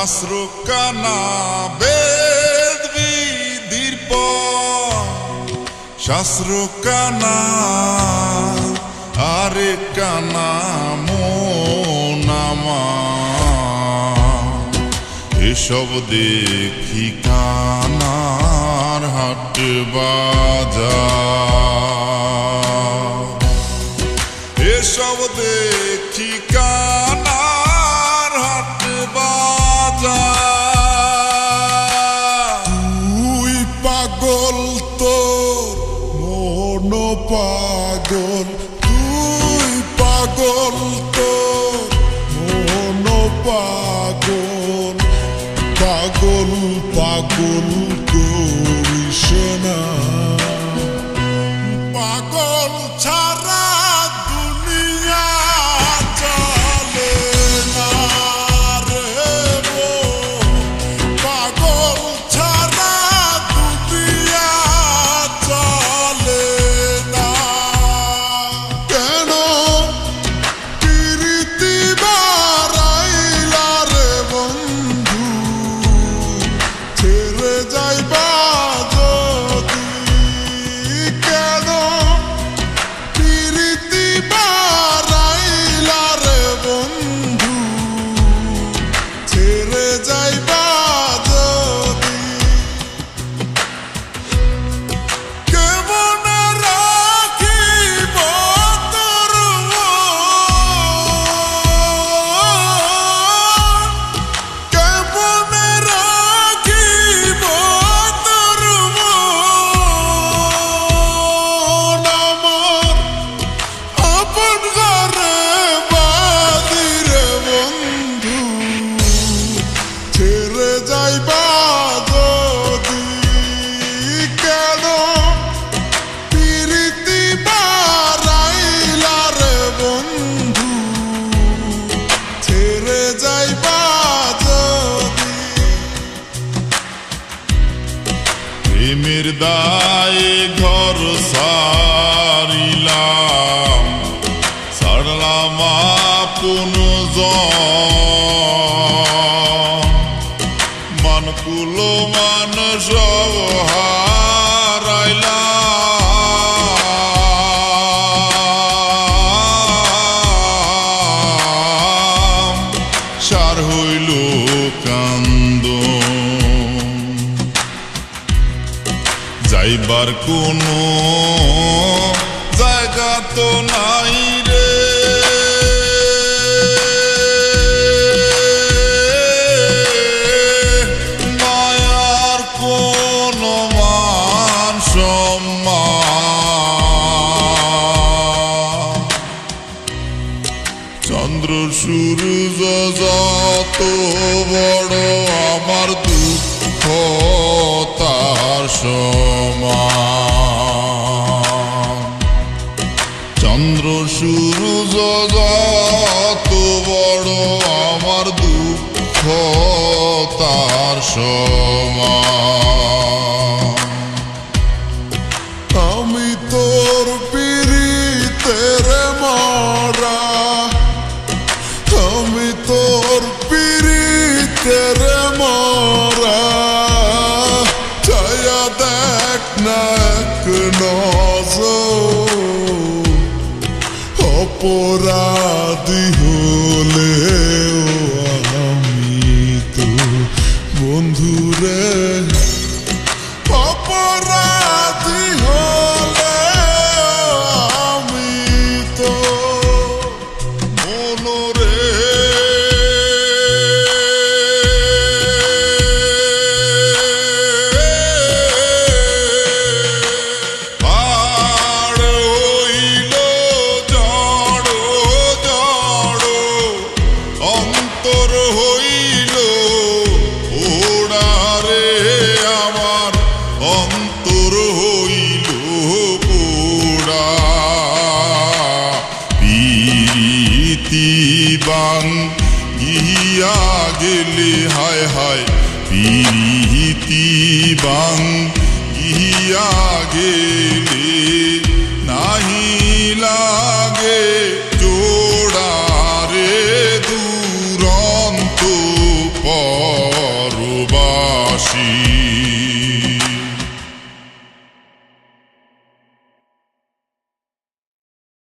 শাস্ত্রকানা বেদ বিধির শাস্ত্রকানা আরে কানা মোনামা এসব দেখি কানার হাট বাজার এসব দেখি কানার হাট বাজার তুই পাগল তোর মন পাগল তুই পাগল তোর মন পাগল পাগল পাগল করিস না পাগল ছাড়া দুনিয়া চলে না রে পাগল ছাড়া দুনিয়া চলে না কেন প্রীতি বাড়াইলা রে বন্ধু ছেড়ে যাইবা যদি কেন প্রীতি বাড়াইলা রে বন্ধু ছেড়ে যাইবা যদি কেমন রাখিব তোর কেমন রাখিব তোর আমার আপন ঘরে বাদিরে বন্ধু ছেড়ে যাইবা যদি কেন প্রীতি বাড়াইলা রে বন্ধু ছেড়ে যাইবা যদি প্রেমের দায়ে ঘর সারিলাম সারলাম আপন মানকুল মান সব হারাইলাম সার হইল কান্দন যাইবার কোনো জায়গা তো নাই রে মায়ার কোনো মান সম্মান চন্দ্র সূর্য যত বড় আমার দুঃখ তার সমান চন্দ্র সূর্য যত বড় আমার দুঃখ তার সমান আমি তোর পিরিতের মরা আমি তোর পিরিতের মরা ছায়া দেখ না এক নজর অপরাধী হলেও আমি তো বন্ধুরে অপরাধী হলেও আমি তো মনরে আর হইল জড় জড় অন্তর হইল ওড়ারে আমার অন্তর হইল পোড়া প্রীতি বাং গিয়া গেলে হায় হায় প্রীতি বাং গিয়া গেলে